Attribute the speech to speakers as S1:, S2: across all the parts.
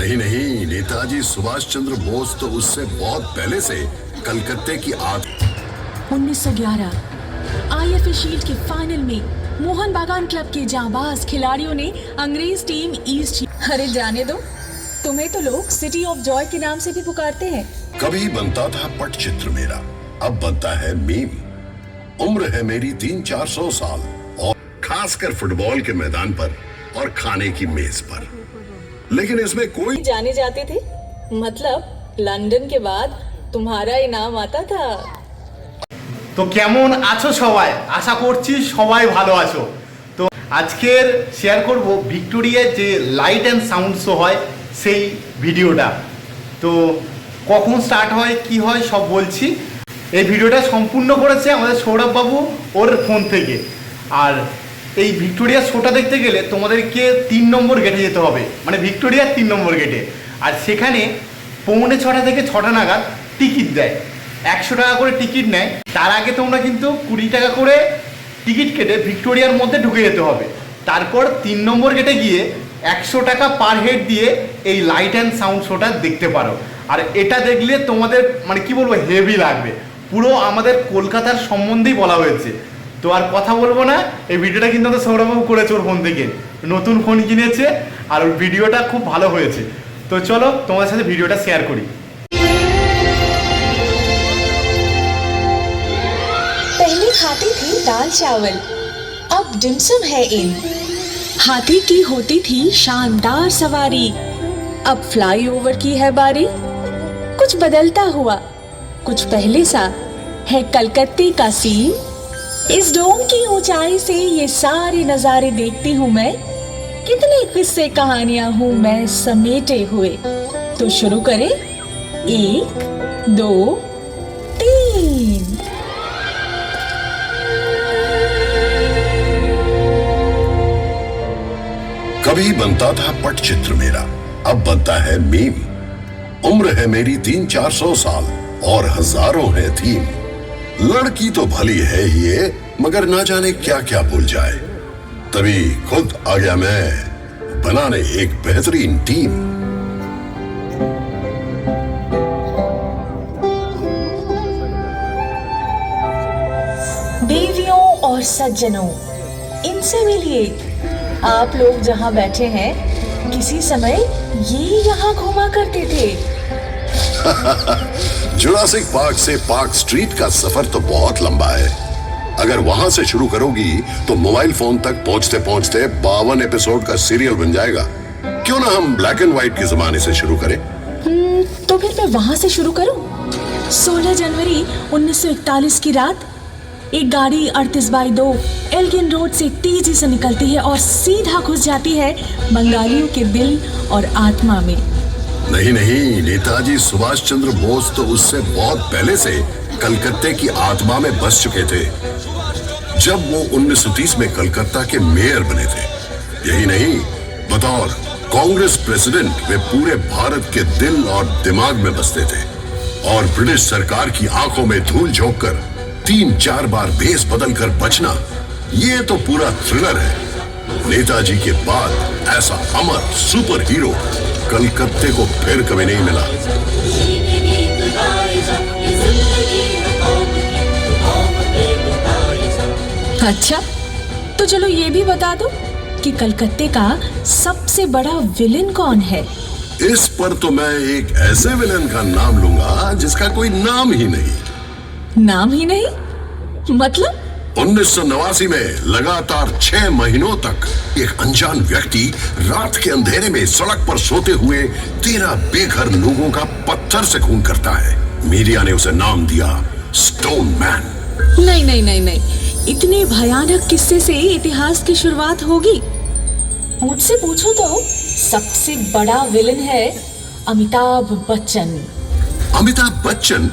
S1: नहीं नहीं, नेताजी सुभाष चंद्र बोस तो उससे बहुत पहले से कलकत्ते की आग।
S2: 1911 आईएफए शील्ड के फाइनल में मोहन बागान क्लब के जांबाज खिलाड़ियों ने अंग्रेज टीम ईस्ट। अरे जाने दो, तुम्हें तो लोग सिटी ऑफ जॉय के नाम से भी पुकारते हैं।
S1: कभी बनता था पटचित्र मेरा, अब बनता है मीम। उम्र है मेरी 300-400 साल, और खासकर फुटबॉल के मैदान पर और खाने की मेज पर। लेकिन इसमें कोई
S2: जाने जाते थे, मतलब लंदन के बाद तुम्हारा इनाम आता था।
S3: তো কেমন আছো সবাই? আশা করছি সবাই ভালো আছো। তো আজকের শেয়ার করব ভিক্টোরিয়ার যে লাইট অ্যান্ড সাউন্ড শো হয় সেই ভিডিওটা। তো কখন স্টার্ট হয় কি হয় সব বলছি। এই ভিডিওটা সম্পূর্ণ করেছে আমাদের সৌরভ বাবু ওর ফোন থেকে। আর এই ভিক্টোরিয়া শোটা দেখতে গেলে তোমাদেরকে 3 নম্বর গেটে যেতে হবে, মানে ভিক্টোরিয়ার 3 নম্বর গেটে। আর সেখানে 6:45 থেকে 6টা নাগাদ টিকিট দেয়, 100 টাকা করে টিকিট নেয়। তার আগে তোমরা কিন্তু 20 টাকা করে টিকিট কেটে ভিক্টোরিয়ার মধ্যে ঢুকে যেতে হবে। তারপর 3 নম্বর গেটে গিয়ে 100 টাকা পার হেড দিয়ে এই লাইট অ্যান্ড সাউন্ড শোটা দেখতে পারো। আর এটা দেখলে তোমাদের মানে কি বলবো, হেভি লাগবে। পুরো আমাদের কলকাতার সম্বন্ধেই বলা হয়েছে। তো আর কথা বলবো না, এই ভিডিওটা কিন্তু আমাদের সৌরভবাবু করেছে ওর ফোন থেকে, নতুন ফোন কিনেছে আর ওর ভিডিওটা খুব ভালো হয়েছে। তো চলো তোমাদের সাথে ভিডিওটা শেয়ার করি।
S2: पहले खाती थी दाल चावल, अब डिमसम है इन। हाथी की होती थी शानदार सवारी, अब फ्लाईओवर की है बारी। कुछ बदलता हुआ, कुछ पहले सा है कलकत्ते का सीन। इस डोम की ऊंचाई से ये सारे नजारे देखती हूँ मैं, कितने किस्से कहानियां हूँ मैं समेटे हुए। तो शुरू करें, 1 2 3।
S1: कभी बनता था पटचित्र मेरा, अब बनता है मीम। उम्र है मेरी 300-400 साल, और हजारों है थीम। लड़की तो भली है ही ये, मगर ना जाने क्या क्या भूल जाए। तभी खुद आ गया मैं बनाने एक बेहतरीन टीम।
S2: देवियों और सज्जनों, इनसे मिलिए। आप लोग जहाँ बैठे हैं, किसी समय ये यहाँ घुमा करते थे।
S1: जुरासिक पार्क से पार्क स्ट्रीट का सफर तो बहुत लंबा है। अगर वहां से शुरू करोगी तो मोबाइल फोन तक पहुंचते पहुंचते 52 एपिसोड का सीरियल बन जाएगा। क्यों ना हम ब्लैक एंड व्हाइट के जमाने से शुरू करें?
S2: तो फिर मैं वहां से शुरू करूं? 16 जनवरी 1941 की रात एक गाड़ी 38/2 एल्गिन रोड से तेजी से निकलती है और सीधा घुस जाती है बंगालियों के दिल और आत्मा में।
S1: नहीं नहीं, नेताजी सुभाष चंद्र बोस तो उससे बहुत पहले से कलकत्ते की आत्मा में बस चुके थे, जब वो 1930 में कलकत्ता के मेयर बने थे। यही नहीं, बतौर कांग्रेस प्रेसिडेंट वे पूरे भारत के दिल और दिमाग में बसते थे। और ब्रिटिश सरकार की आंखों में धूल झोंक कर 3-4 बार भेस बदल कर बचना, ये तो पूरा थ्रिलर है। नेताजी के बाद ऐसा अमर सुपर हीरो कलकत्ते को फिर कभी नहीं मिला।
S2: अच्छा, तो चलो ये भी बता दो कि कलकत्ते का सबसे बड़ा विलेन कौन है?
S1: इस पर तो मैं एक ऐसे विलेन का नाम लूंगा जिसका कोई नाम ही नहीं।
S2: नाम ही नहीं मतलब?
S1: 1989 में लगातार 6 महीनों तक एक अनजान व्यक्ति रात के अंधेरे में सड़क पर सोते हुए 13 बेघर लोगों का पत्थर से खून करता है। मीडिया ने उसे नाम दिया स्टोन मैन।
S2: नहीं नहीं नहीं नहीं, इतने भयानक किस्से से इतिहास की शुरुआत होगी? मुझसे पूछो तो सबसे बड़ा विलेन है अमिताभ बच्चन।
S1: अमिताभ बच्चन?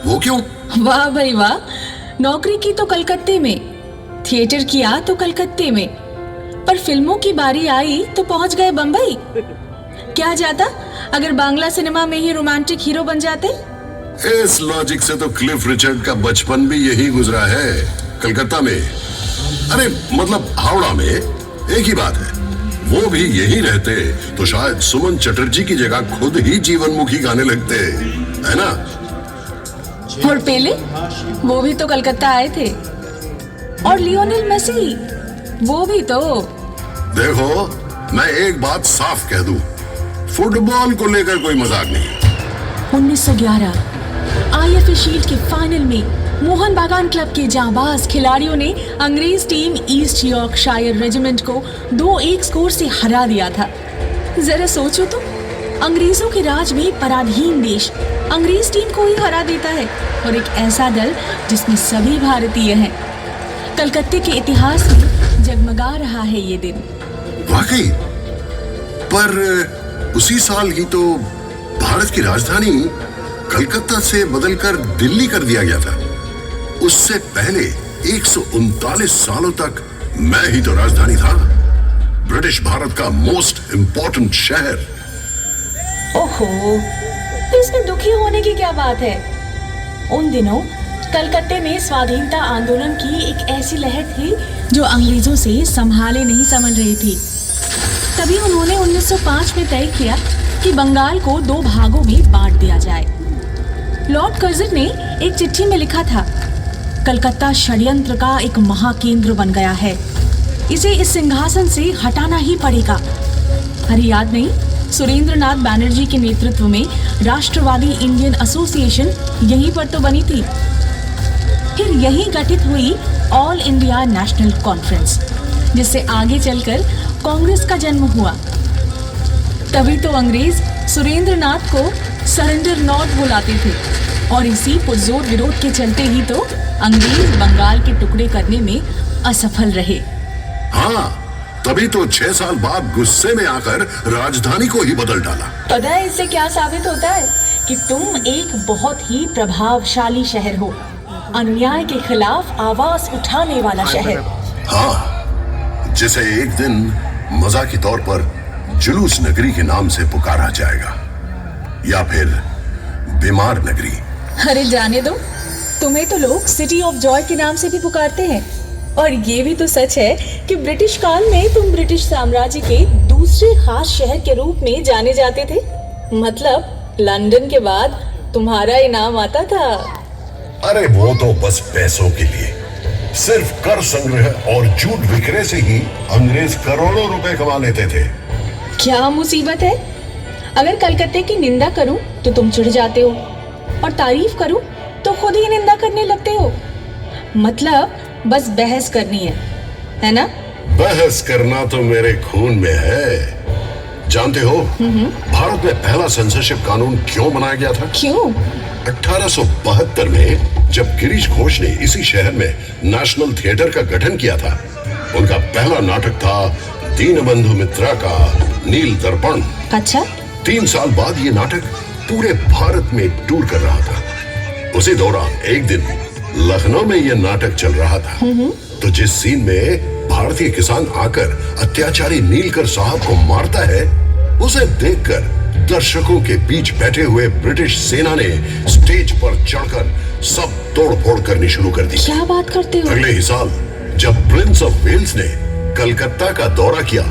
S1: वो क्यों?
S2: वाह भाई वाह, नौकरी की तो कलकत्ते में, थिएटर किया तो कलकत्ते में, पर फिल्मों की बारी आई तो पहुंच गए बंबई। क्या जाता अगर बांग्ला सिनेमा में ही रोमांटिक हीरो बन जाते?
S1: इस लॉजिक से तो क्लिफ रिचर्ड का बचपन भी यही गुजरा है, कलकत्ता में। अरे मतलब हावड़ा में। एक ही बात है, वो भी यही रहते तो शायद सुमन चटर्जी की जगह खुद ही जीवनमुखी गाने लगते, है ना?
S2: और पेले, वो भी तो कलकत्ता आए थे। और लियोनेल मेसी, वो भी तो।
S1: देखो, मैं एक बात साफ कह दूं, फुटबॉल को लेकर कोई मजाक नहीं।
S2: 1911 आईएफए शील्ड के फाइनल में मोहन बागान क्लब के जांबाज खिलाड़ियों ने अंग्रेज टीम ईस्ट यॉर्कशायर रेजिमेंट को 2-1 स्कोर से हरा दिया था। जरा सोचो तो, अंग्रेजों के राज में पराधीन देश अंग्रेज टीम को ही हरा देता है, और एक ऐसा दल जिसमें सभी भारतीय हैं। कलकत्ते के इतिहास में जगमगा रहा है ये दिन।
S1: वाकई, पर उसी साल ही तो भारत की राजधानी कलकत्ता से बदलकर दिल्ली कर दिया गया था। उससे पहले 139 सालों तक मैं ही तो राजधानी था, ब्रिटिश भारत का मोस्ट इंपॉर्टेंट शहर।
S2: ओहो, तो इसमें दुखी होने की क्या बात है? उन दिनों कलकत्ते में स्वाधीनता आंदोलन की एक ऐसी लहर थी जो अंग्रेजों से संभाले नहीं समझ रही थी। तभी उन्होंने 1905 में तय किया कि बंगाल को 2 भागों में बांट दिया जाए। लॉर्ड कर्जन ने एक चिट्ठी में लिखा था, कलकत्ता षड्यंत्र का एक महाकेंद्र बन गया है, इसे इस सिंहासन से हटाना ही पड़ेगा। अरे याद नहीं, सुरेंद्रनाथ बैनर्जी के नेतृत्व में राष्ट्रवादी इंडियन एसोसिएशन यहीं पर तो बनी थी। फिर यहीं गठित हुई ऑल इंडिया नेशनल कॉन्फ्रेंस, जिससे आगे चलकर कांग्रेस का जन्म हुआ। तभी तो अंग्रेज सुरेंद्रनाथ को सरेंडर नॉट बुलाते थे, और इसी पुरजोर विरोध के चलते ही तो अंग्रेज बंगाल के टुकड़े करने में असफल रहे।
S1: हाँ, तभी तो 6 साल बाद गुस्से में आकर राजधानी को ही बदल डाला।
S2: पता है इससे क्या साबित होता है? कि तुम एक बहुत ही प्रभावशाली शहर हो, अन्याय के खिलाफ आवाज उठाने वाला शहर।
S1: हाँ, जिसे एक दिन मजा के तौर पर जुलूस नगरी के नाम से पुकारा जाएगा, या फिर बीमार नगरी।
S2: अरे जाने दो, तुम्हें तो लोग सिटी ऑफ जॉय के नाम से भी पुकारते हैं। और ये भी तो सच है कि ब्रिटिश काल में तुम ब्रिटिश साम्राज्य के दूसरे खास शहर के रूप में जाने जाते थे। मतलब लंदन के बाद तुम्हारा ही नाम आता था।
S1: अरे वो तो बस पैसों के लिए, सिर्फ कर संग्रह और झूठ विक्रय से ही अंग्रेज करोड़ों रुपए कमा लेते थे।
S2: क्या मुसीबत है? अगर कलकत्ते की निंदा करूं तो तुम चिढ़ जाते हो, और तारीफ करूं तो खुद ही निंदा करने लगते हो। मतलब बस बहस करनी है ना?
S1: बहस करना तो मेरे खून में है। जानते हो भारत में पहला सेंसरशिप कानून क्यों बनाया गया था?
S2: क्यों?
S1: 1872 में जब गिरीश घोष ने इसी शहर में नेशनल थिएटर का गठन किया था। उनका पहला नाटक था दीनबंधु मित्रा का नील दर्पण।
S2: अच्छा।
S1: 3 साल बाद ये नाटक पूरे भारत में टूर कर रहा था। उसी दौरान एक दिन लखनऊ में यह नाटक चल रहा था, तो जिस सीन में भारतीय किसान आकर अत्याचारी नीलकर साहब को मारता है, उसे देखकर दर्शकों के बीच बैठे हुए ब्रिटिश सेना ने स्टेज पर चढ़कर सब तोड़ फोड़ करनी शुरू कर दी।
S2: क्या बात करते हो?
S1: अगले ही साल जब प्रिंस ऑफ वेल्स ने कलकत्ता का दौरा किया,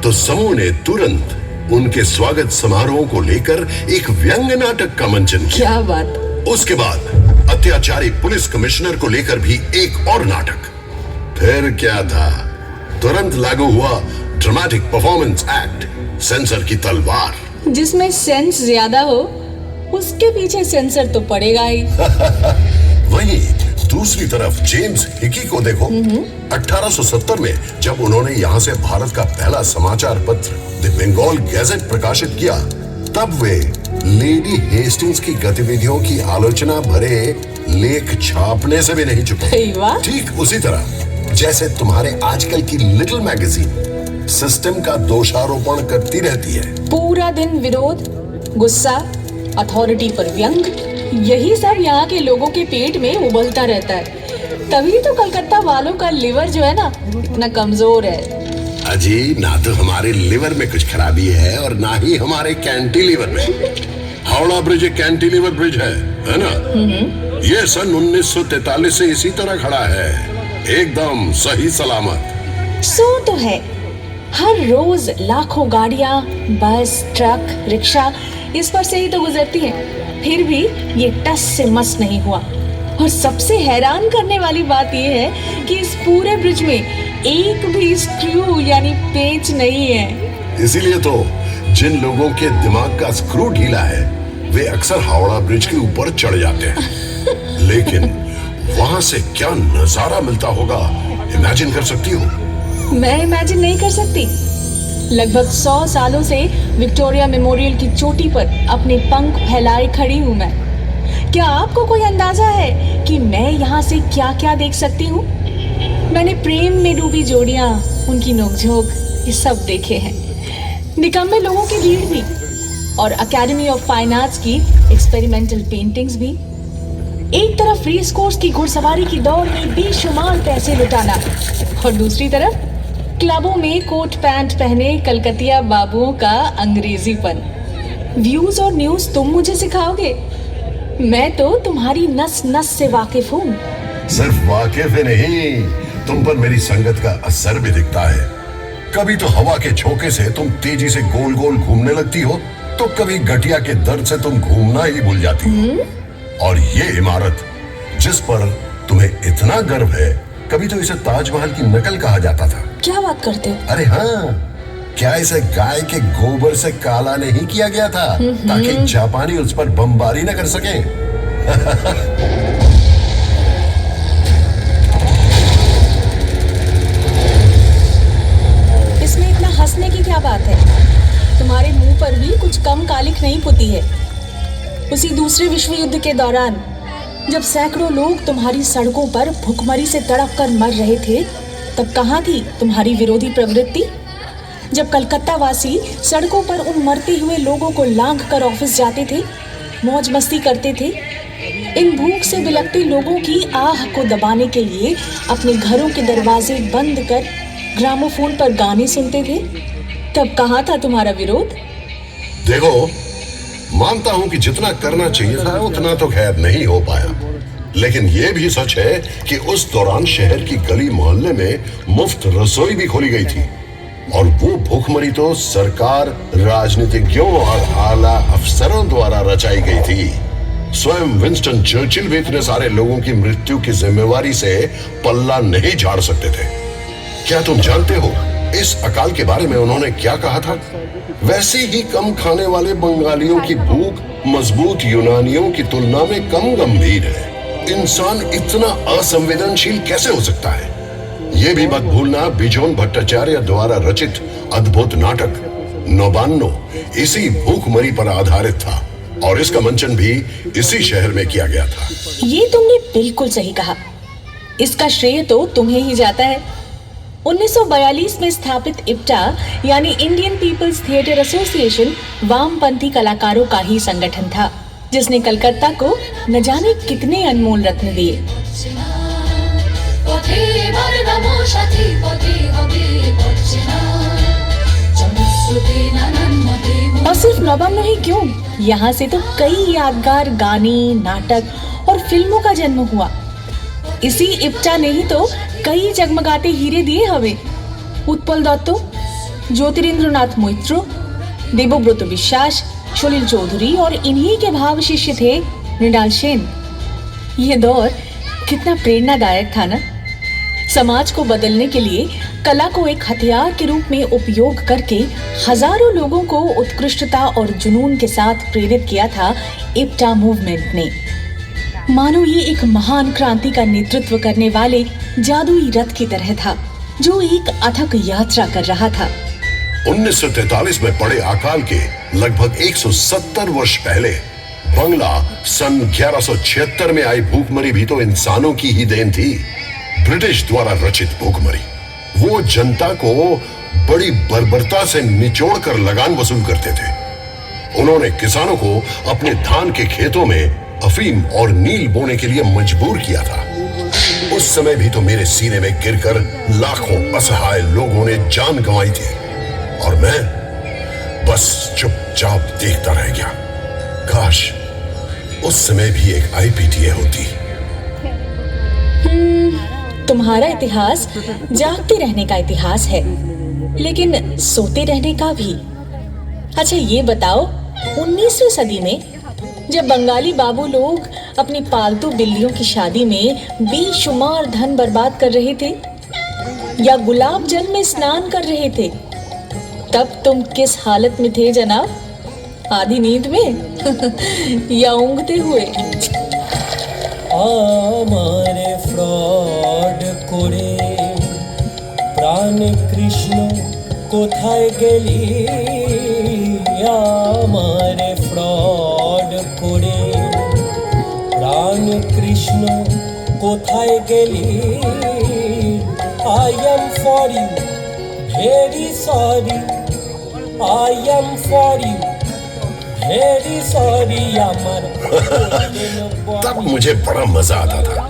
S1: तो समूह ने तुरंत उनके स्वागत समारोह को लेकर एक व्यंग्य नाटक का मंचन किया।
S2: क्या बात।
S1: उसके बाद अत्याचारी पुलिस कमिश्नर को लेकर भी एक और नाटक। फिर क्या था, तुरंत लागू हुआ ड्रामेटिक परफॉर्मेंस एक्ट, सेंसर की तलवार।
S2: जिसमें सेंस ज्यादा हो उसके पीछे सेंसर तो पड़ेगा ही।
S1: वहीं दूसरी तरफ जेम्स हिकी को देखो। 1870 में जब उन्होंने यहाँ से भारत का पहला समाचार पत्र द बंगाल गैजेट प्रकाशित किया, तब वे लेडी हेस्टिंग्स की गतिविधियों की आलोचना भरे लेख छापने से भी नहीं चुके। ठीक उसी तरह जैसे तुम्हारे आजकल की लिटिल मैगजीन सिस्टम का दोषारोपण करती रहती है।
S2: पूरा दिन विरोध, गुस्सा, अथॉरिटी पर व्यंग, यही सब यहाँ के लोगों के पेट में उबलता रहता है। तभी तो कलकत्ता वालों का लिवर जो है ना, इतना कमजोर है।
S1: अजी, ना तो हमारे लिवर में कुछ खराबी है और ना ही हमारे कैंटिलीवर में। हावड़ा ब्रिज एक कैंटिलीवर ब्रिज है ना? ये सन 1943 से इसी तरह खड़ा है, एकदम सही सलामत।
S2: सो तो है, हर रोज लाखों गाड़ियां, बस, ट्रक, रिक्शा इस पर से ही तो गुजरती हैं। फिर भी ये टस से मस नहीं हुआ। और सबसे हैरान करने वाली बात ये है कि इस पूरे ब्रिज में एक भी स्क्रू यानी पेंच नहीं है।
S1: इसीलिए तो जिन लोगों के दिमाग का स्क्रू ढीला है वे अक्सर हावड़ा ब्रिज के ऊपर चढ़ जाते हैं। लेकिन वहां से क्या नजारा मिलता होगा, इमेजिन कर सकती हो?
S2: मैं इमेजिन नहीं कर सकती। लगभग 100 सालों से विक्टोरिया मेमोरियल की चोटी पर अपने पंख फैलाए खड़ी हूँ मैं। क्या आपको कोई अंदाजा है कि मैं यहाँ से क्या क्या देख सकती हूँ? मैंने प्रेम में डूबी जोड़ियाँ, उनकी नोकझोंक, ये सब देखे हैं। निकम्मे लोगों की भीड़ भी, और अकेडमी ऑफ फाइन आर्ट्स की एक्सपेरिमेंटल पेंटिंग्स भी। एक तरफ रेस कोर्स की घुड़सवारी की दौड़ में बेशुमार पैसे लुटाना, और दूसरी तरफ क्लबों में कोट पैंट पहने कलकतिया बाबुओं का अंग्रेजीपन। व्यूज और न्यूज तुम मुझे सिखाओगे, मैं तो तुम्हारी नस नस से वाकिफ हूँ।
S1: सिर्फ वाकिफ ही नहीं, तुम पर मेरी संगत का असर भी दिखता है। कभी तो हवा के झोंके से तुम तेजी से गोल गोल घूमने लगती हो, तो कभी गठिया के दर्द से तुम घूमना ही भूल जाती हो। और ये इमारत जिस पर तुम्हें इतना गर्व है, कभी तो इसे ताजमहल की नकल कहा जाता था।
S2: क्या बात करते हो?
S1: अरे हाँ, क्या इसे गाय के गोबर से काला नहीं किया गया था ताकि जापानी उस पर बमबारी न कर सकें?
S2: इसमें इतना हंसने की क्या बात है? तुम्हारे मुंह पर भी कुछ कम कालिख नहीं पुती है। उसी दूसरे विश्व युद्ध के दौरान जब सैकड़ों लोग तुम्हारी सड़कों पर भूखमरी से तड़प कर मर रहे थे, तब कहाँ थी तुम्हारी विरोधी प्रवृत्ति? जब कलकत्ता वासी सड़कों पर उन मरते हुए लोगों को लांघ कर ऑफिस जाते थे, मौज मस्ती करते थे, इन भूख से बिलखते लोगों की आह को दबाने के लिए अपने घरों के दरवाजे बंद कर ग्रामोफोन पर गाने सुनते थे, तब कहाँ था तुम्हारा विरोध?
S1: देखो, मानता हूं कि जितना करना चाहिए था उतना तो खैर नहीं हो पाया, लेकिन यह भी सच है कि उस दौरान शहर की गली मोहल्ले में मुफ्त रसोई भी खोली गई थी। और वो भूखमरी तो सरकार, राजनीतिज्ञों और आला अफसरों द्वारा रचाई गई थी। स्वयं विंस्टन चर्चिल भी इतने सारे लोगों की मृत्यु की जिम्मेवारी से पल्ला नहीं झाड़ सकते थे। क्या तुम जानते हो इस अकाल के बारे में उन्होंने क्या कहा था? वैसे ही कम खाने वाले बंगालियों की भूख मजबूत यूनानियों की तुलना में कम गंभीर है। इंसान इतना असंवेदनशील कैसे हो सकता है? ये भी मत भूलना, बिजोन भट्टाचार्य द्वारा रचित अद्भुत नाटक नौबान्नो इसी भूखमरी पर आधारित था, और इसका मंचन भी इसी शहर में किया गया था।
S2: ये तुमने बिल्कुल सही कहा। इसका श्रेय तो तुम्हें ही जाता है। 1942 में स्थापित इप्टा यानी इंडियन पीपल्स थिएटर एसोसिएशन वामपंथी कलाकारों का ही संगठन था, जिसने कलकत्ता को न जाने कितने अनमोल रत्न दिए। और सिर्फ नौबान्नो ही क्यों, यहाँ से तो कई यादगार गाने, नाटक और फिल्मों का जन्म हुआ। इसी इप्टा ने ही तो कई जगमगाते हीरे दिए हमें। उत्पल दत्तो, ज्योतिरिंद्रनाथ मोइत्रो, देवव्रत विश्वास, सलिल चौधरी और इन्हीं के भाव शिष्य थे मृणाल सेन। यह दौर कितना प्रेरणादायक था ना। समाज को बदलने के लिए कला को एक हथियार के रूप में उपयोग करके हजारों लोगों को उत्कृष्टता और जुनून के साथ प्रेरित किया था इप्टा मूवमेंट ने। मानो ये एक महान क्रांति का नेतृत्व करने वाले जादुई रथ की तरह था, जो एक अथक यात्रा कर रहा था।
S1: 1943 में पड़े अकाल के लगभग 170 वर्ष पहले बंगला सन 1176 में आई भूखमरी भी तो इंसानों की ही देन थी। ब्रिटिश द्वारा रचित भूखमरी वो जनता को बड़ी बर्बरता से निचोड़ कर लगान वसूल करते थे। उन्होंने किसानों को अपने धान के खेतों में अफीम और नील बोने के लिए मजबूर किया था। उस समय भी तो मेरे सीने में गिरकर लाखों असहाय लोगों ने जान गंवाई थी, और मैं बस चुपचाप देखता रह गया। काश उस समय भी एक आईपीटीए होती।
S2: तुम्हारा इतिहास जागते रहने का इतिहास है। लेकिन सोते रहने का भी। अच्छा ये बताओ, 19वीं सदी में जब बंगाली बाबू लोग अपनी पालतू बिल्लियों की शादी में बेशुमार धन बर्बाद कर रहे थे या गुलाब जल में स्नान कर रहे थे, तब तुम किस हालत में थे जनाब? आधी नींद में या ऊँघते हुए?
S4: আমারে ফ্রড করে প্রাণ কৃষ্ণ কোথায় গেলি, আমারে ফ্রড করে প্রাণ কৃষ্ণ কোথায় গেলি, I am for you very sorry, I am for you very sorry. আমার
S1: तब मुझे बड़ा मजा आता था।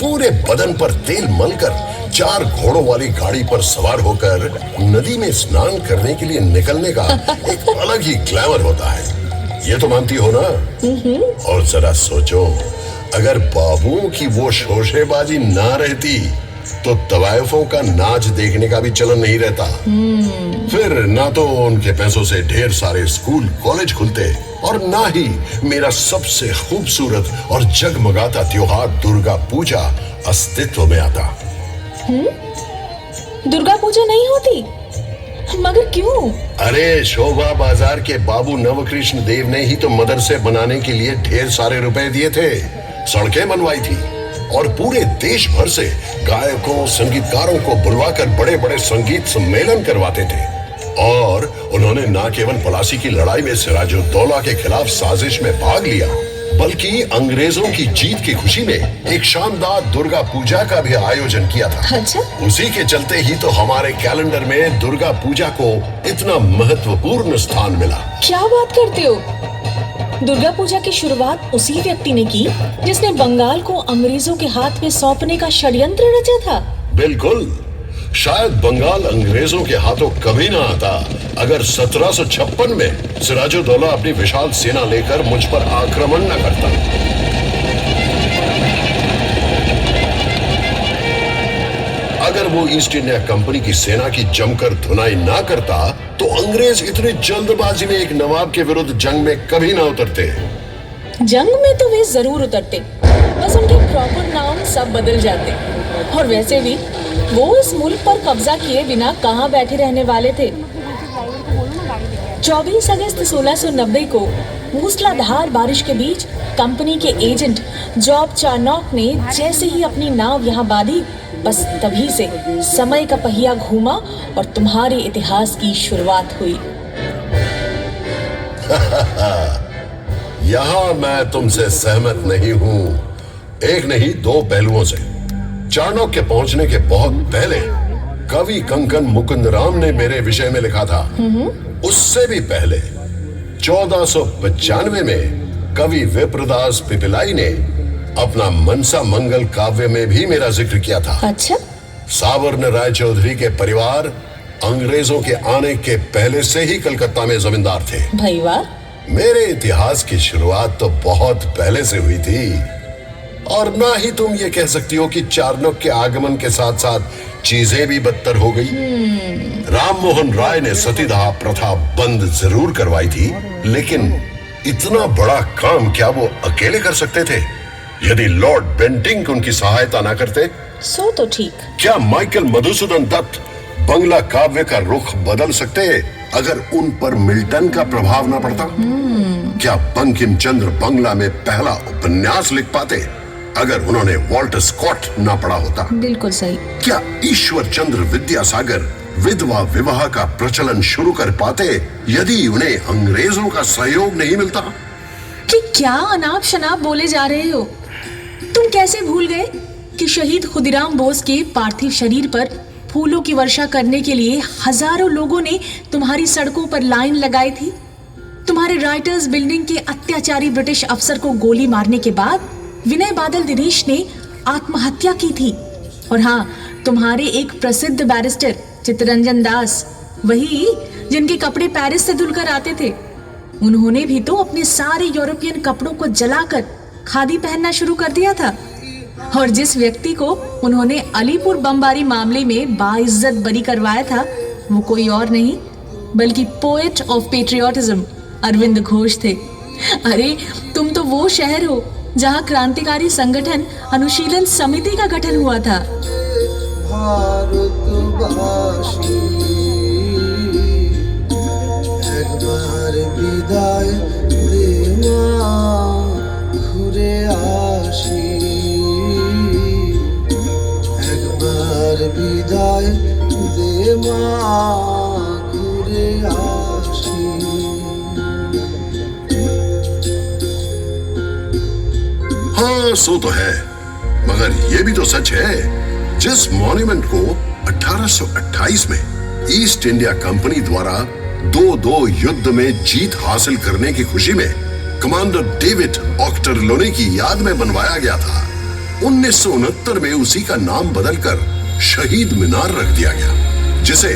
S1: पूरे बदन पर तेल मलकर 4 घोड़ों वाली गाड़ी पर सवार होकर नदी में स्नान करने के लिए निकलने का एक अलग ही ग्लैमर होता है। ये तो मानती हो ना? और जरा सोचो, अगर बाबुओं की वो शोशेबाजी ना रहती तो तवायफों का नाच देखने का भी चलन नहीं रहता। फिर ना तो उनके पैसों से ढेर सारे स्कूल कॉलेज खुलते और ना ही मेरा सबसे खूबसूरत और जगमगाता त्योहार दुर्गा पूजा अस्तित्व में आता।
S2: दुर्गा पूजा नहीं होती? मगर क्यों?
S1: अरे शोभा बाजार के बाबू नवकृष्ण देव ने ही तो मदरसे बनाने के लिए ढेर सारे रुपए दिए थे, सड़कें बनवाई थी और पूरे देश भर से गायकों संगीतकारों को बुलवाकर बड़े बड़े संगीत सम्मेलन करवाते थे। और उन्होंने न केवल पलासी की लड़ाई में सिराजुद्दौला के खिलाफ साजिश में भाग लिया, बल्कि अंग्रेजों की जीत की खुशी में एक शानदार दुर्गा पूजा का भी आयोजन किया था।
S2: अच्छा?
S1: उसी के चलते ही तो हमारे कैलेंडर में दुर्गा पूजा को इतना महत्वपूर्ण स्थान मिला।
S2: क्या बात करते हो? दुर्गा पूजा की शुरुआत उसी व्यक्ति ने की जिसने बंगाल को अंग्रेजों के हाथ में सौंपने का षड्यंत्र रचा था।
S1: बिल्कुल। शायद बंगाल अंग्रेजों के हाथों कभी ना आता अगर 1756 में सिराजुद्दौला अपनी विशाल सेना लेकर मुझ पर आक्रमण न करता। अगर वो ईस्ट इंडिया कंपनी की सेना की जमकर धुनाई ना करता तो अंग्रेज इतनी जल्दबाजी में एक नवाब के विरुद्ध जंग में कभी ना उतरते।
S2: जंग में तो वे जरूर उतरते, बस उनके प्रॉपर नाम सब बदल जाते। और वैसे भी वो इस मुल्क पर कब्जा किए बिना कहाँ बैठे रहने वाले थे। 24 अगस्त 1690 को मूसलाधार बारिश के बीच कंपनी के एजेंट जॉब चार्नॉक ने जैसे ही अपनी नाव यहाँ बांधी, बस तभी से समय का पहिया घूमा और तुम्हारे इतिहास की शुरुआत हुई।
S1: यहाँ मैं तुमसे सहमत नहीं हूँ, एक नहीं 2 पहलुओं से। चाणक्य के पहुंचने के बहुत पहले कवि कंकन मुकुंदराम ने मेरे विषय में लिखा था। उससे भी पहले 1495 में कवि विप्रदास पिपिलाई ने अपना मनसा मंगल काव्य में भी मेरा जिक्र किया था।
S2: अच्छा?
S1: सावर्ण राय चौधरी के परिवार अंग्रेजों के आने के पहले से ही कलकत्ता में जमींदार थे।
S2: भाई वाह!
S1: मेरे इतिहास की शुरुआत तो बहुत पहले से हुई थी। और ना ही तुम ये कह सकती हो कि चाणक्य के आगमन के साथ साथ चीजें भी बदतर हो गई। राममोहन राय ने सतीदाह प्रथा बंद जरूर करवाई थी, लेकिन इतना बड़ा काम क्या वो अकेले कर सकते थे यदि लॉर्ड बेंटिंक उनकी सहायता ना करते?
S2: सो तो ठीक।
S1: क्या माइकल मधुसूदन दत्त बंगला काव्य का रुख बदल सकते अगर उन पर मिल्टन का प्रभाव ना पड़ता? क्या बंकिम चंद्र बंगला में पहला उपन्यास लिख पाते अगर उन्होंने वॉल्टर स्कॉट ना पढ़ा होता?
S2: बिल्कुल सही।
S1: क्या ईश्वर चंद्र विद्यासागर विधवा विवाह का प्रचलन शुरू कर पाते यदि उन्हें अंग्रेजों का सहयोग नहीं मिलता?
S2: कि क्या अनाप शनाप बोले जा रहे हो? तुम कैसे भूल गए कि शहीद खुदीराम बोस के पार्थिव शरीर पर फूलों की वर्षा करने के लिए हजारों लोगों ने तुम्हारी सड़कों पर लाइन लगाई थी? तुम्हारे राइटर्स बिल्डिंग के अत्याचारी ब्रिटिश अफसर को गोली मारने के बाद विनय बादल दिनेश ने आत्महत्या की थी। और हाँ, तुम्हारे एक प्रसिद्ध बैरिस्टर चित्तरंजन दास, वही जिनके कपड़े पेरिस से धुलकर आते थे, उन्होंने भी तो अपने सारे यूरोपियन कपड़ों को जलाकर खादी पहनना शुरू कर दिया था। और जिस व्यक्ति को उन्होंने अलीपुर बमबारी मामले में बाइज्जत बरी करवाया था, वो कोई और नहीं बल्कि poet of patriotism Aurobindo Ghosh थे। अरे तुम तो वो शहर हो जहाँ क्रांतिकारी संगठन अनुशीलन समिति का गठन हुआ था।
S5: भारतवासी एक बार विदाई दे माँ घुरे आशी, एक बार विदाई दे माँ घुरे आशी।
S1: हाँ सो तो है, मगर ये भी तो सच है जिस मॉन्यूमेंट को 1828 में ईस्ट इंडिया कंपनी द्वारा 2-2 युद्ध में जीत हासिल करने की खुशी में कमांडर डेविड ऑक्टरलोनी की याद में बनवाया गया था, 1969 में उसी का नाम बदलकर शहीद मीनार रख दिया गया, जिसे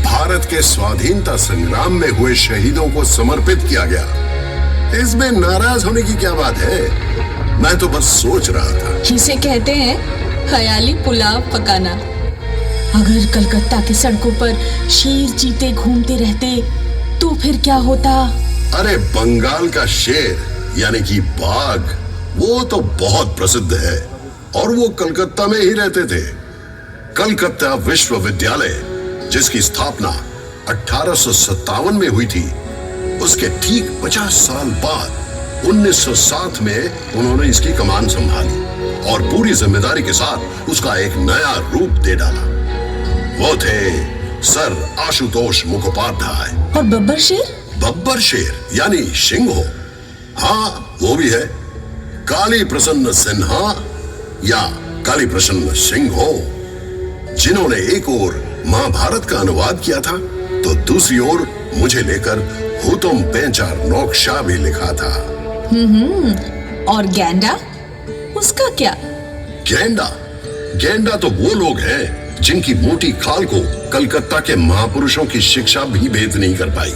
S1: भारत के स्वाधीनता संग्राम में हुए शहीदों को समर्पित किया गया। इसमें नाराज होने की क्या बात है? मैं तो बस सोच रहा था।
S2: इसे कहते हैं ख्याली पुलाव पकाना। अगर कलकत्ता की सड़कों पर शेर चीते घूमते रहते तो फिर क्या होता?
S1: अरे बंगाल का शेर यानी कि बाघ, वो तो बहुत प्रसिद्ध है और वो कलकत्ता में ही रहते थे। कलकत्ता विश्वविद्यालय जिसकी स्थापना 1857 में हुई थी, उसके ठीक 50 साल बाद 1907 में उन्होंने इसकी कमान संभाली और पूरी जिम्मेदारी के साथ उसका एक नया रूप दे डाला। वो थे सर आशुतोष मुखोपाध्याय।
S2: और बब्बर शेर?
S1: बब्बर शेर यानी सिंहो, हाँ वो भी है। काली प्रसन्न सिन्हा या काली प्रसन्न सिंहो, जिन्होंने एक ओर महाभारत का अनुवाद किया था तो दूसरी ओर मुझे लेकर हुतुम पेंचार नौकशा भी लिखा था।
S2: और गैंडा, उसका क्या?
S1: गैंडा तो वो लोग हैं जिनकी मोटी खाल को कलकत्ता के महापुरुषों की शिक्षा भी भेद नहीं कर पाई।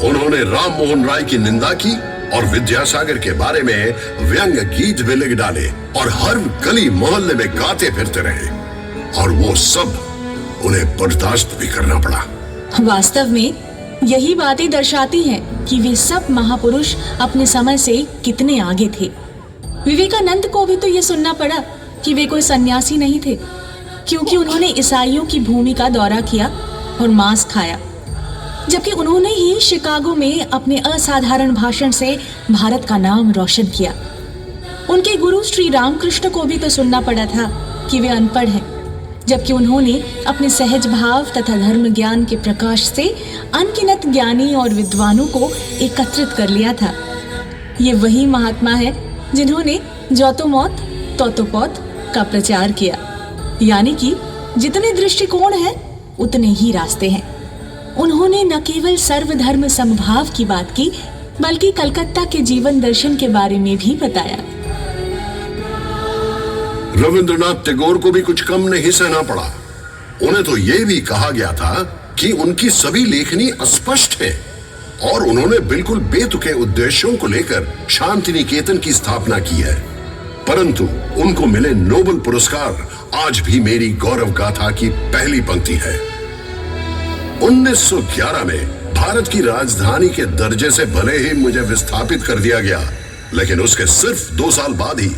S1: उन्होंने राम मोहन राय की निंदा की और विद्यासागर के बारे में व्यंग गीत भी लिख डाले और हर गली मोहल्ले में गाते फिरते रहे, और वो सब उन्हें बर्दाश्त भी करना पड़ा।
S2: वास्तव में यही बातें दर्शाती हैं कि वे सब महापुरुष अपने समय से कितने आगे थे। विवेकानंद को भी तो ये सुनना पड़ा कि वे कोई सन्यासी नहीं थे, क्योंकि उन्होंने ईसाइयों की भूमि का दौरा किया और मांस खाया, जबकि उन्होंने ही शिकागो में अपने असाधारण भाषण से भारत का नाम रोशन किया। उनके गुरु श्री रामकृष्ण को भी तो सुनना पड़ा था कि वे अनपढ़ हैं, जबकि उन्होंने अपने सहज भाव तथा धर्म ज्ञान के प्रकाश से अनगिनत ज्ञानी और विद्वानों को एकत्रित कर लिया था। ये वही महात्मा है जिन्होंने ज्योतो मौत तोतो पौत का प्रचार किया, यानी कि जितने दृष्टिकोण हैं उतने ही रास्ते हैं। उन्होंने न केवल सर्वधर्म समभाव की बात की, बल्कि कलकत्ता के जीवन दर्शन के बारे में भी बताया।
S1: रविंद्रनाथ टैगोर को भी कुछ कम नहीं सहना पड़ा। उन्हें तो यह भी कहा गया था कि उनकी सभी लेखनी अस्पष्ट है और उन्होंने बिल्कुल बेतुके उद्देश्यों को लेकर शांति निकेतन की स्थापना की है, परंतु उनको मिले नोबेल पुरस्कार आज भी मेरी गौरव गाथा की पहली पंक्ति है। 1911 में भारत की राजधानी के दर्जे से भले ही मुझे विस्थापित कर दिया गया, लेकिन उसके सिर्फ 2 साल बाद ही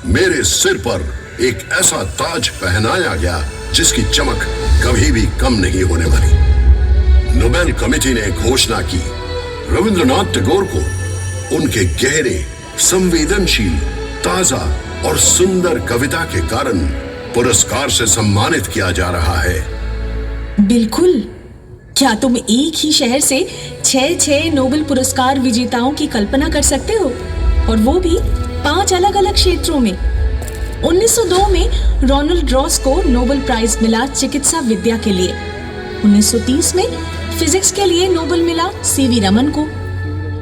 S1: मेरे सिर पर एक ऐसा ताज पहनाया गया जिसकी चमक कभी भी कम नहीं होने वाली। नोबेल कमेटी ने घोषणा की रविंद्रनाथ टैगोर को उनके गहरे, संवेदनशील, ताजा और सुंदर कविता के कारण पुरस्कार से सम्मानित किया जा रहा है।
S2: बिल्कुल। क्या तुम एक ही शहर से 6 नोबेल पुरस्कार विजेताओं की कल्पना कर सकते हो, और वो भी 5 अलग अलग क्षेत्रों में? 1902 में रोनाल्ड रॉस को नोबेल प्राइज मिला चिकित्सा विद्या के लिए। 1930 में फिजिक्स के लिए नोबेल मिला सीवी रमन को।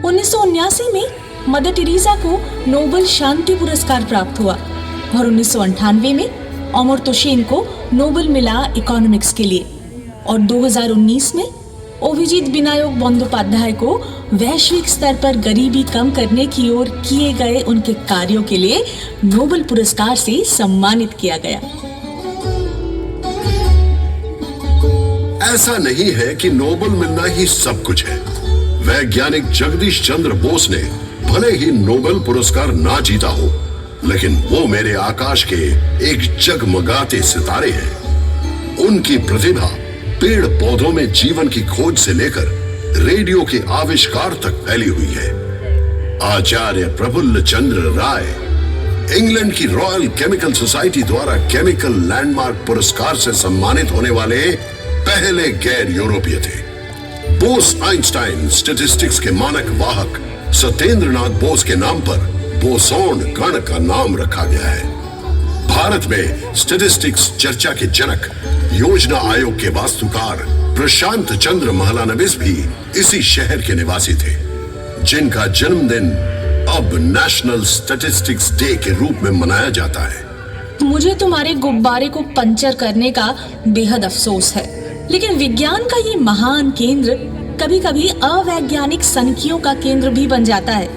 S2: 1979 में मदर टेरेसा को नोबेल शांति पुरस्कार प्राप्त हुआ और 1998 में अमर्त्य सेन को नोबेल मिला इकोनॉमिक्स के लिए, और 2019 में अभिजीत विनायक बंदोपाध्याय को वैश्विक स्तर पर गरीबी कम करने की ओर किए गए उनके कार्यों के लिए नोबेल पुरस्कार से सम्मानित किया गया।
S1: ऐसा नहीं है कि नोबेल मिलना ही सब कुछ है। वैज्ञानिक जगदीश चंद्र बोस ने भले ही नोबेल पुरस्कार ना जीता हो, लेकिन वो मेरे आकाश के एक जगमगाते सितारे हैं। उनकी प्रतिभा पेड़ पौधों में जीवन की खोज से लेकर रेडियो के आविष्कार तक फैली हुई है। आचार्य प्रफुल्ल चंद्र राय इंग्लैंड की रॉयल केमिकल सोसाइटी द्वारा केमिकल लैंडमार्क पुरस्कार से सम्मानित होने वाले पहले गैर यूरोपीय थे। बोस आइंस्टाइन स्टैटिस्टिक्स के मानक वाहक सत्येंद्रनाथ बोस के नाम पर बोसोन गण का नाम रखा गया है। भारत में स्टैटिस्टिक्स चर्चा के जनक योजना आयोग के वास्तुकार प्रशांत चंद्र महलानबिस भी इसी शहर के निवासी थे, जिनका जन्मदिन अब नेशनल स्टैटिस्टिक्स डे के रूप में मनाया जाता है।
S2: मुझे तुम्हारे गुब्बारे को पंचर करने का बेहद अफसोस है, लेकिन विज्ञान का ये महान केंद्र कभी कभी अवैज्ञानिक सनकियों का केंद्र भी बन जाता है।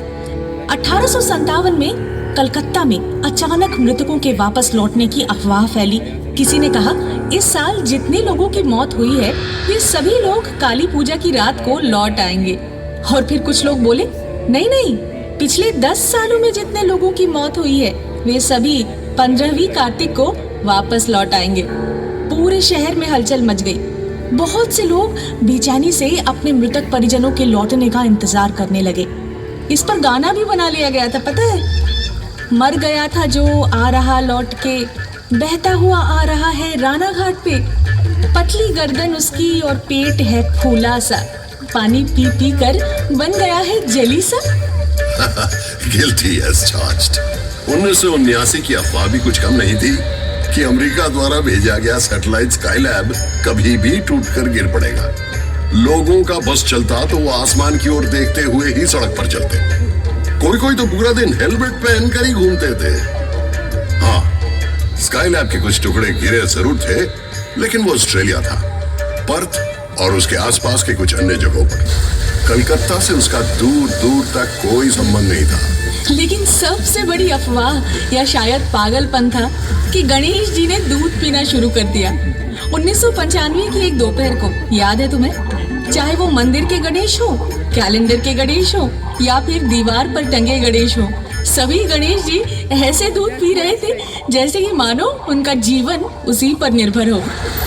S2: 1857 में कलकत्ता में अचानक मृतकों के वापस लौटने की अफवाह फैली। किसी ने कहा इस साल जितने लोगों की मौत हुई है वे सभी लोग काली पूजा की रात को लौट आएंगे। और फिर कुछ लोग बोले नहीं, पिछले 10 सालों में जितने लोगों की मौत हुई है वे सभी 15वीं कार्तिक को वापस लौट आएंगे। पूरे शहर में हलचल मच गई। बहुत से लोग बेचैनी से अपने मृतक परिजनों के लौटने का इंतजार करने लगे। इस पर गाना भी बना लिया गया था, पता है? मर गया था जो आ रहा लौट के, बहता हुआ आ रहा है राना घाट पे, पतली गर्दन उसकी और पेट है फूला सा, पानी पी पी कर बन गया है जली सा।
S1: Guilty as charged. 1979 की अफवाह भी कुछ कम नहीं थी कि अमेरिका द्वारा भेजा गया सैटेलाइट स्काईलैब कभी भी टूटकर गिर पड़ेगा। लोगों का बस चलता तो वो आसमान की ओर देखते हुए ही सड़क पर चलते। कोई तो पूरा दिन हेलमेट पहनकर ही घूमते थे। हाँ, स्काईलैब के कुछ टुकड़े गिरे जरूर थे, लेकिन वो ऑस्ट्रेलिया था, पर्थ और उसके आसपास के कुछ अन्य जगहों पर। कलकत्ता से उसका दूर दूर तक कोई संबंध नहीं था।
S2: लेकिन सबसे बड़ी अफवाह या शायद पागलपन था कि गणेश जी ने दूध पीना शुरू कर दिया। 1995 की एक दोपहर को, याद है तुम्हें? चाहे वो मंदिर के गणेश हो, कैलेंडर के गणेश हो या फिर दीवार पर टंगे गणेश हो, सभी गणेश जी ऐसे दूध पी रहे थे जैसे कि मानो उनका जीवन उसी पर निर्भर हो।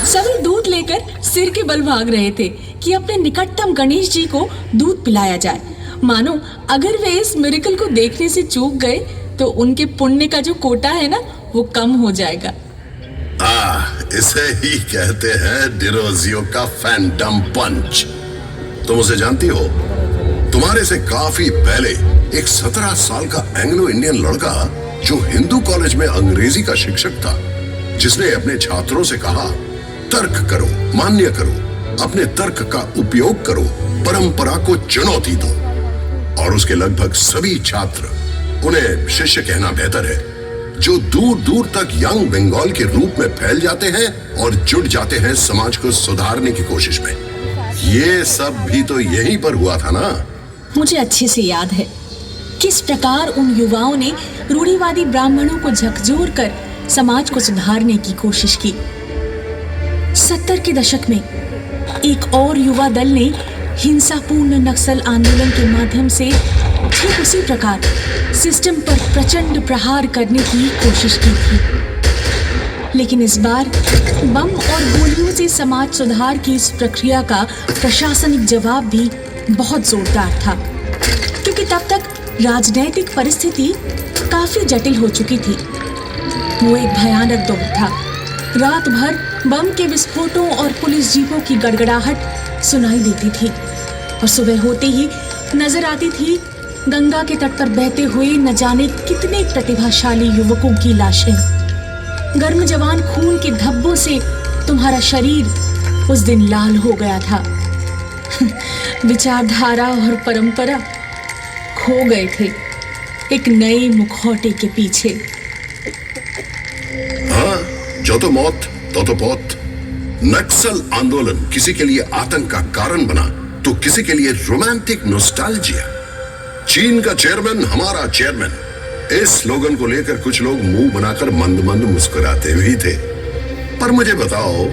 S2: सभी दूध लेकर सिर के बल भाग रहे थे कि अपने निकटतम गणेश जी को दूध पिलाया जाए, मानो अगर वे इस मिरेकल को देखने से चूक गए तो उनके पुण्य का जो कोटा है ना वो कम हो जाएगा।
S1: इसे ही कहते हैं डिरोजियो का फैंटम पंच। तुम उसे जानती हो? तुम्हारे से काफी पहले एक 17 साल का एंग्लो इंडियन लड़का जो हिंदू कॉलेज में अंग्रेजी का शिक्षक था, जिसने अपने छात्रों से कहा, तर्क करो, मान्य करो, अपने तर्क का उपयोग करो, परंपरा को चुनौती दो। और उसके लगभग सभी छात्र, उन्हें शिष्य कहना बेहतर है, जो दूर दूर तक यंग बंगाल के रूप में फैल जाते हैं और जुट जाते हैं समाज को सुधारने की कोशिश में। ये सब भी तो यहीं पर हुआ था ना?
S2: मुझे अच्छे से याद है किस प्रकार उन युवाओं ने रूढ़िवादी ब्राह्मणों को झकझोर कर समाज को सुधारने की कोशिश की। 70 के दशक में एक और युवा दल ने हिंसापूर्ण नक्सल आंदोलन के माध्यम से ठीक उसी प्रकार सिस्टम पर प्रचंड प्रहार करने की कोशिश की थी। लेकिन इस बार बम और गोलियों से समाज सुधार की इस प्रक्रिया का प्रशासनिक जवाब भी बहुत जोरदार था, क्योंकि तब तक राजनैतिक परिस्थिति काफी जटिल हो चुकी थी। वो एक भयानक दौर था। रात भर बम के विस्फोटों और पुलिस जीपों की गड़गड़ाहट सुनाई देती थी और सुबह होते ही नजर आती थी गंगा के तट पर बहते हुए न जाने कितने प्रतिभाशाली युवकों की लाशें। गर्म जवान खून के धब्बों से तुम्हारा शरीर उस दिन लाल हो गया था। विचारधारा और परंपरा खो गए थे एक नए मुखौटे के पीछे।
S1: हाँ, जो तो मौत तो पौत। नक्सल आंदोलन किसी के लिए आतंक का कारण बना तो किसी के लिए रोमांटिक नॉस्टैल्जिया। चीन का चेयरमैन हमारा चेयरमैन, इस स्लोगन को लेकर कुछ लोग मुंह बनाकर मंद मंद मुस्कुराते भी थे। पर मुझे बताओ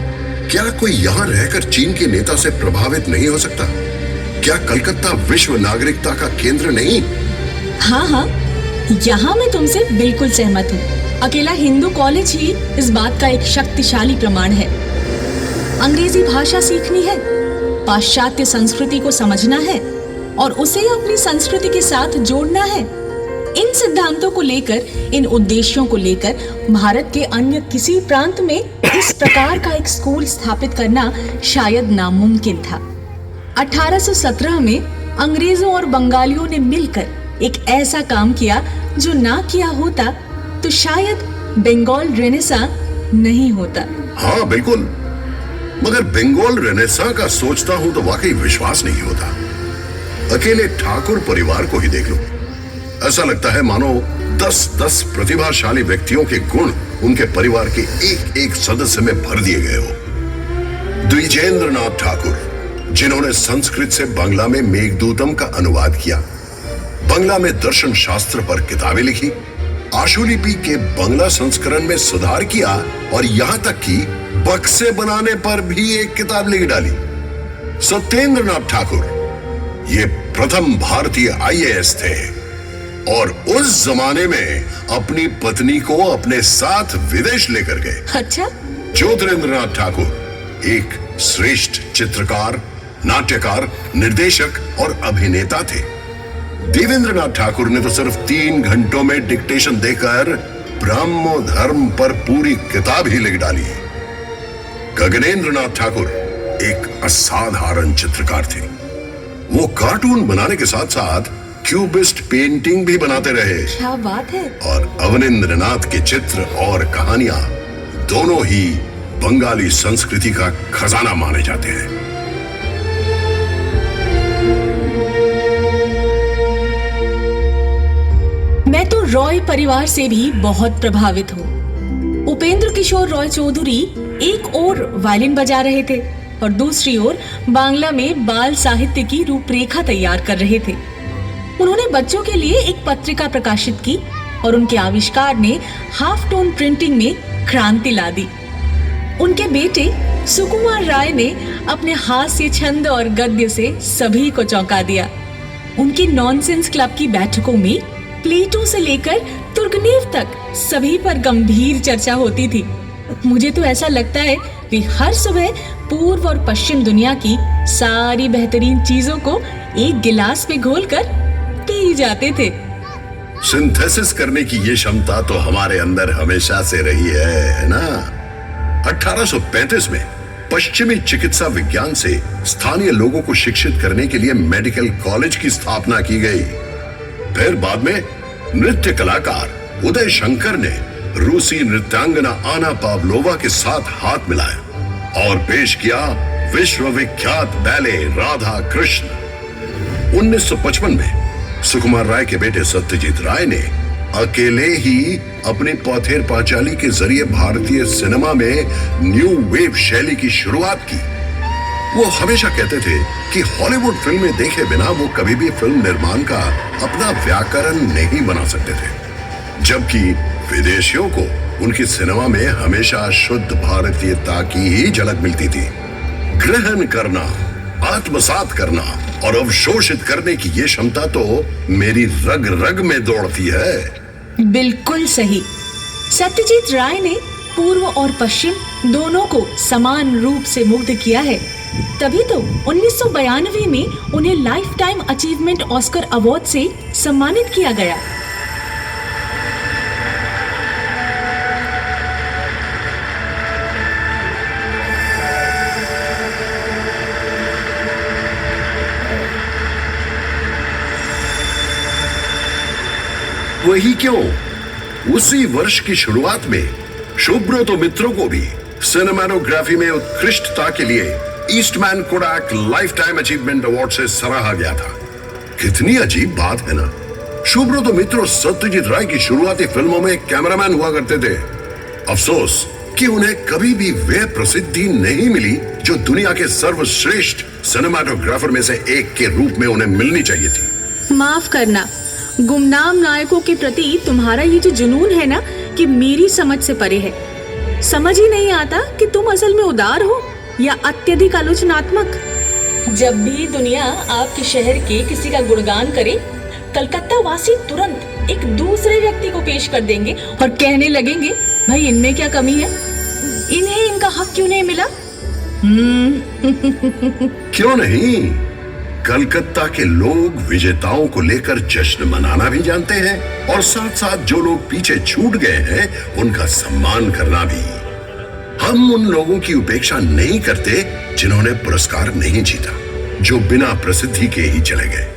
S1: क्या कोई यहाँ रहकर चीन के नेता से प्रभावित नहीं हो सकता? क्या कलकत्ता विश्व नागरिकता का केंद्र नहीं?
S2: हाँ हाँ, यहाँ मैं तुमसे बिल्कुल सहमत हूँ। अकेला हिंदू कॉलेज ही इस बात का एक शक्तिशाली प्रमाण है। अंग्रेजी भाषा सीखनी है, पाश्चात्य संस्कृति को समझना है और उसे अपनी संस्कृति के साथ जोड़ना है। इन सिद्धांतों को लेकर, इन उद्देश्यों को लेकर भारत के अन्य किसी प्रांत में इस प्रकार का एक स्कूल स्थापित करना शायद नामुमकिन था। 1817 में अंग्रेजों और बंगालियों ने मिलकर एक ऐसा काम किया जो ना किया होता तो शायद बंगाल रेनेसां नहीं होता।
S1: हाँ बिल्कुल, मगर बंगाल रेनेसां का सोचता हूं तो वाकई विश्वास नहीं होता। अकेले ठाकुर परिवार को ही देख लो, ऐसा लगता है मानो 10-10 प्रतिभाशाली व्यक्तियों के गुण उनके परिवार के एक एक सदस्य में भर दिए गए हो। द्विजेंद्रनाथ ठाकुर, जिन्होंने संस्कृत से बांग्ला में मेघदूतम का अनुवाद किया, बांग्ला में दर्शन शास्त्र पर किताबें लिखी, आशुलिपि के बांग्ला संस्करण में सुधार किया और यहां तक कि बक्से बनाने पर भी एक किताब लिख डाली। सत्येंद्रनाथ ठाकुर ये प्रथम भारतीय आईएएस थे और उस जमाने में अपनी पत्नी को अपने साथ विदेश लेकर गए।
S2: अच्छा।
S1: ज्योतिरेंद्रनाथ ठाकुर एक श्रेष्ठ चित्रकार, नाट्यकार, निर्देशक और अभिनेता थे। देवेंद्रनाथ ठाकुर ने तो सिर्फ 3 घंटों में डिक्टेशन देकर ब्रह्म धर्म पर पूरी किताब ही लिख डाली। गगनेंद्रनाथ ठाकुर एक असाधारण चित्रकार थे। वो कार्टून बनाने के साथ साथ क्यूबिस्ट पेंटिंग भी बनाते रहे।
S2: क्या बात है।
S1: और अवनींद्रनाथ के चित्र और कहानियां दोनों ही बंगाली संस्कृति का खजाना माने जाते हैं।
S2: मैं तो रॉय परिवार से भी बहुत प्रभावित हूँ। उपेंद्र किशोर रॉय चौधरी एक ओर वायलिन बजा रहे थे और दूसरी ओर बांग्ला में बाल साहित्य की रूपरेखा तैयार कर रहे थे। उन्होंने बच्चों के लिए एक पत्रिका प्रकाशित की और उनके आविष्कार ने हाफ टोन प्रिंटिंग में क्रांति ला दी। उनके बेटे सुकुमार राय ने अपने हास्य छंद और गद्य से सभी को चौंका दिया। उनकी नॉनसेंस क्लब की बैठकों में प्लेटो से लेकर तुर्गनेव तक सभी पर गंभीर चर्चा होती थी। मुझे तो ऐसा लगता है वे हर सुबह पूर्व और पश्चिम दुनिया की सारी बेहतरीन चीजों को एक गिलास में घोलकर पी जाते थे।
S1: सिंथेसिस करने की ये क्षमता तो हमारे अंदर हमेशा से रही है ना? 1835 में पश्चिमी चिकित्सा विज्ञान से स्थानीय लोगों को शिक्षित करने के लिए मेडिकल कॉलेज की स्थापना की गई। फिर बाद में नृत्य कलाकार उदय शंकर ने रूसी नृत्यांगना आना पावलोवा के साथ हाथ मिलाया और पेश किया विश्व विख्यात बैले राधा कृष्ण। 1955 में सुकुमार राय के बेटे सत्यजीत राय ने अकेले ही अपनी पौथेर पांचाली के जरिए भारतीय सिनेमा में न्यू वेव शैली की शुरुआत की। वो हमेशा कहते थे कि हॉलीवुड फिल्में देखे बिना वो कभी भी फिल्म निर्माण का अपना व्याकरण नहीं बना सकते थे, जबकि विदेशियों को उनकी सिनेमा में हमेशा शुद्ध भारतीयता की ही झलक मिलती थी। ग्रहण करना, आत्मसात करना और अवशोषित करने की ये क्षमता तो मेरी रग रग में दौड़ती है।
S2: बिल्कुल सही। सत्यजीत राय ने पूर्व और पश्चिम दोनों को समान रूप से मुग्ध किया है। तभी तो 1992 में उन्हें life time achievement Oscar award से सम्मानित किया गया।
S1: वही क्यों, उसी वर्ष की शुरुआत में सुब्रतो मित्रों को भी सिनेमाटोग्राफी में उत्कृष्टता के लिए Eastman कोडाक life time achievement award से सराहा गया था। कितनी अजीब बात है ना। सुब्रतो मित्रों सत्यजीत राय की शुरुआती फिल्मों में कैमरामैन हुआ करते थे। अफसोस कि उन्हें कभी भी वह प्रसिद्धि नहीं मिली जो दुनिया के सर्वश्रेष्ठ सिनेमाटोग्राफर में से एक के रूप में उन्हें मिलनी चाहिए थी।
S2: माफ करना, गुमनाम नायकों के प्रति तुम्हारा ये जो जुनून है ना, कि मेरी समझ से परे है। समझ ही नहीं आता कि तुम असल में उदार हो या अत्यधिक आलोचनात्मक? जब भी दुनिया आपके शहर के किसी का गुणगान करे, कलकत्ता वासी तुरंत एक दूसरे व्यक्ति को पेश कर देंगे और कहने लगेंगे, भाई इनमें क्या कमी है, इन्हें इनका हक क्यों नहीं मिला?
S1: क्यों नहीं? कलकत्ता के लोग विजेताओं को लेकर जश्न मनाना भी जानते हैं और साथ साथ जो लोग पीछे छूट गए हैं उनका सम्मान करना भी। हम उन लोगों की उपेक्षा नहीं करते जिन्होंने पुरस्कार नहीं जीता, जो बिना प्रसिद्धि के ही चले गए,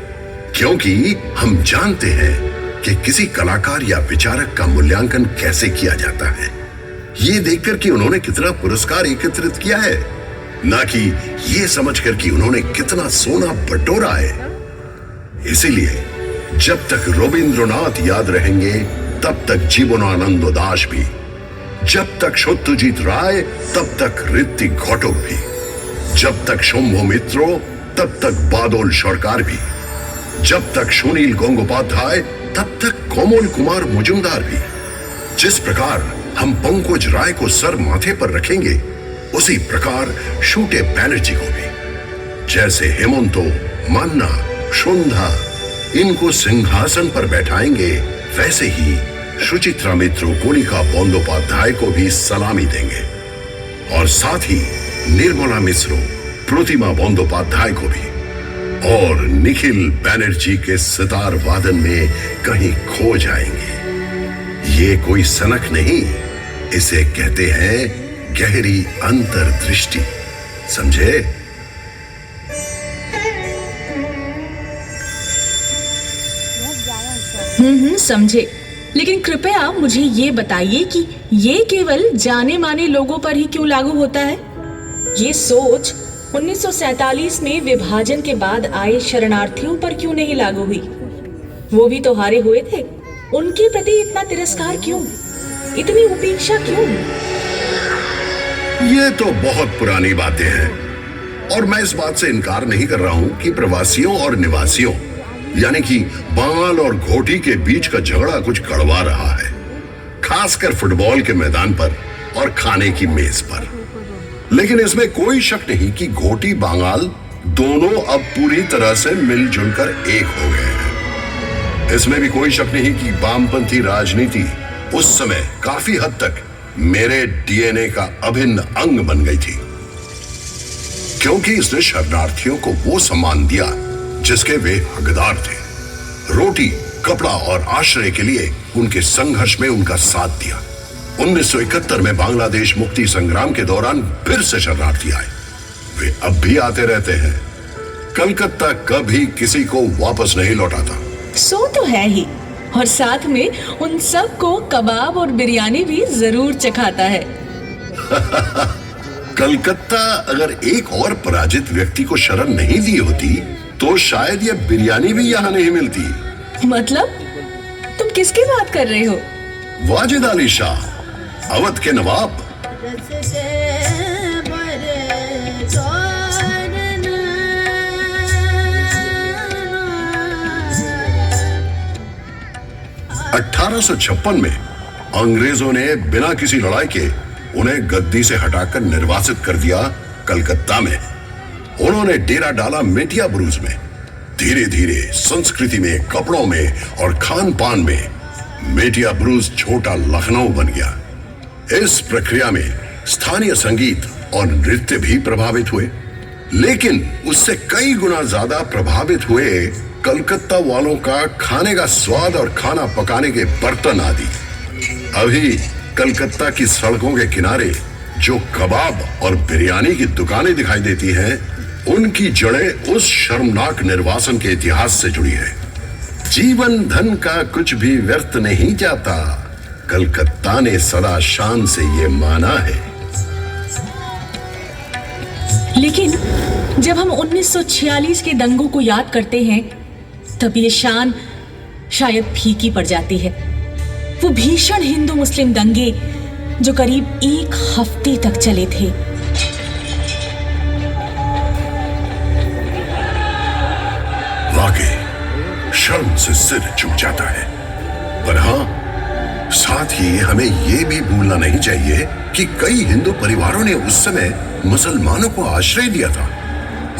S1: क्योंकि हम जानते हैं कि किसी कलाकार या विचारक का मूल्यांकन कैसे किया जाता है, ये देखकर कि उन्होंने कितना पुरस्कार एकत्रित किया है, ना कि ये समझकर कि उन्होंने कितना सोना बटोरा है। इसीलिए जब तक रविंद्रनाथ याद रहेंगे तब तक जीवनानंद दास भी, जब तक सत्यजीत राय तब तक ऋतिक घटक भी, जब तक शंभु मित्रो तब तक बादल सरकार भी, जब तक सुनील गंगोपाध्याय तब तक कोमल कुमार मुजुमदार भी। जिस प्रकार हम पंकज राय को सर माथे पर रखेंगे, उसी प्रकार शूटे बैनर्जी को भी। जैसे हेमंतो, मान्ना, सुंधा इनको सिंहासन पर बैठाएंगे, वैसे ही सुचित्रा मित्रो, कोलिका बंदोपाध्याय को भी सलामी देंगे और साथ ही निर्मला मिश्रो, प्रतिमा बंदोपाध्याय को भी, और निखिल बैनर्जी के सितार वादन में कहीं खो जाएंगे। ये कोई सनक नहीं, इसे कहते हैं गहरी अंतर्दृष्टि, समझे?
S2: समझे। लेकिन कृपया मुझे ये बताइए कि ये केवल जाने माने लोगों पर ही क्यों लागू होता है? ये सोच 1947 में विभाजन के बाद आए शरणार्थियों पर क्यों नहीं लागू हुई? वो भी तो हारे हुए थे, उनके प्रति इतना तिरस्कार क्यों, इतनी उपेक्षा क्यों?
S1: ये तो बहुत पुरानी बातें हैं और मैं इस बात से इनकार नहीं कर रहा हूं कि प्रवासियों और निवासियों यानी कि बांग्ल और घोटी के बीच का झगड़ा कुछ कड़वा रहा है, खासकर फुटबॉल के मैदान पर और खाने की मेज पर। लेकिन इसमें कोई शक नहीं कि घोटी बांग्ल दोनों अब पूरी तरह से मिलजुल कर एक हो गए हैं। इसमें भी कोई शक नहीं कि वामपंथी राजनीति उस समय काफी हद तक मेरे डीएनए का अभिन्न अंग बन गई थी, क्योंकि इसने शरणार्थियों को वो सम्मान दिया जिसके वे हकदार थे। रोटी, कपड़ा और आश्रय के लिए उनके संघर्ष में उनका साथ दिया। 1971 में बांग्लादेश मुक्ति संग्राम के दौरान फिर से शरणार्थी आए, वे अब भी आते रहते हैं। कलकत्ता कभी किसी को वापस नहीं लौटाता।
S2: सो तो है ही, और साथ में उन सब को कबाब और बिरयानी भी जरूर चखाता है।
S1: कलकत्ता अगर एक और पराजित व्यक्ति को शरण नहीं दी होती तो शायद यह बिरयानी भी यहां नहीं मिलती।
S2: मतलब तुम किसकी बात कर रहे हो?
S1: वाजिद अली शाह, अवध के नवाब। (1856) में अंग्रेजों ने बिना किसी लड़ाई के उन्हें गद्दी से हटाकर निर्वासित कर दिया कलकत्ता में। उन्होंने डेरा डाला मेटिया बुरुज में। धीरे धीरे संस्कृति में, कपड़ों में और खान पान में मेटिया बुरुज छोटा लखनऊ बन गया। इस प्रक्रिया में स्थानीय संगीत और नृत्य भी प्रभावित हुए, लेकिन उससे कई गुना ज्यादा प्रभावित हुए कलकत्ता वालों का खाने का स्वाद और खाना पकाने के बर्तन आदि। अभी कलकत्ता की सड़कों के किनारे जो कबाब और बिरयानी की दुकानें दिखाई देती हैं, उनकी जड़ें उस शर्मनाक निर्वासन के इतिहास से जुड़ी है। जीवन धन का कुछ भी व्यर्थ नहीं जाता, कलकत्ता ने सदा शान से ये माना है।
S2: लेकिन जब हम 1946 के दंगों को याद करते हैं, तब ये शान शायद फीकी पड़ जाती है। वो भीषण हिंदू मुस्लिम दंगे जो करीब एक हफ्ते तक चले थे।
S1: वाकई शर्म से सिर झुक जाता है, पर हाँ, साथ ही हमें ये भी भूलना नहीं चाहिए कि कई हिंदू परिवारों ने उस समय मुसलमानों को आश्रय दिया था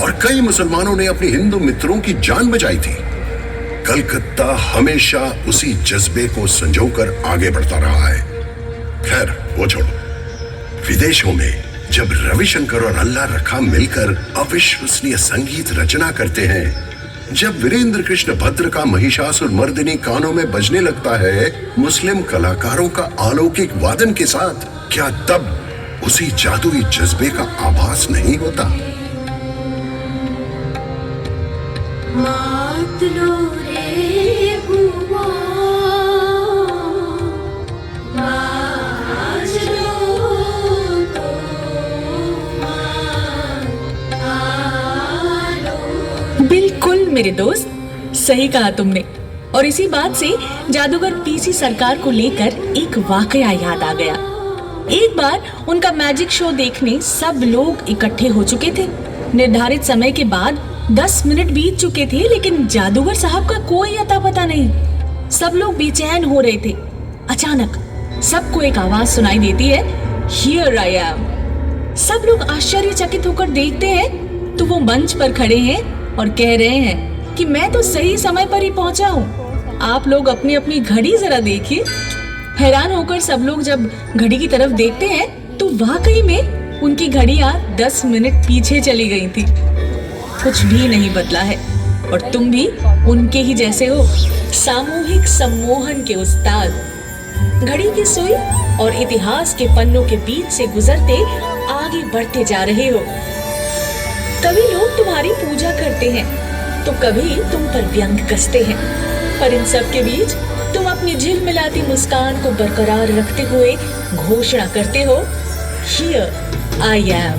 S1: और कई मुसलमानों ने अपने हिंदू मित्रों की जान बचाई थी। कलकत्ता हमेशा उसी जज्बे को संजोकर आगे बढ़ता रहा है। खैर वो छोड़ो, विदेशों में जब रविशंकर और अल्लाह रखा मिलकर अविश्वसनीय संगीत रचना करते हैं, जब वीरेंद्र कृष्ण भद्र का महिषासुर मर्दिनी कानों में बजने लगता है मुस्लिम कलाकारों का अलौकिक वादन के साथ, क्या तब उसी जादुई जज्बे का आभास नहीं होता?
S6: मात लो रे बुआ, बाज लो तो
S2: बिल्कुल मेरे दोस्त, सही कहा तुमने। और इसी बात से जादूगर पीसी सरकार को लेकर एक वाकया याद आ गया। एक बार उनका मैजिक शो देखने सब लोग इकट्ठे हो चुके थे। निर्धारित समय के बाद 10 मिनट बीत चुके थे, लेकिन जादूगर साहब का कोई अता पता नहीं। सब लोग बेचैन हो रहे थे। अचानक सबको एक आवाज सुनाई देती है, हियर आई एम। सब लोग आश्चर्यचकित होकर देखते हैं तो वो मंच पर खड़े हैं और कह रहे हैं कि मैं तो सही समय पर ही पहुंचा हूँ। आप लोग अपनी अपनी घड़ी जरा देखिए। हैरान होकर सब लोग जब घड़ी की तरफ देखते हैं तो वाकई में उनकी घड़ियां 10 मिनट पीछे चली गई थी। कुछ भी नहीं बदला है और तुम भी उनके ही जैसे हो, सामूहिक सम्मोहन के उस्ताद। घड़ी की सुई और इतिहास के पन्नों के बीच से गुजरते आगे बढ़ते जा रहे हो। कभी लोग तुम्हारी पूजा करते हैं तो कभी तुम पर व्यंग कसते हैं, पर इन सब के बीच तुम अपनी झिलमिलाती मुस्कान को बरकरार रखते हुए घोषणा करते हो, हियर आई एम।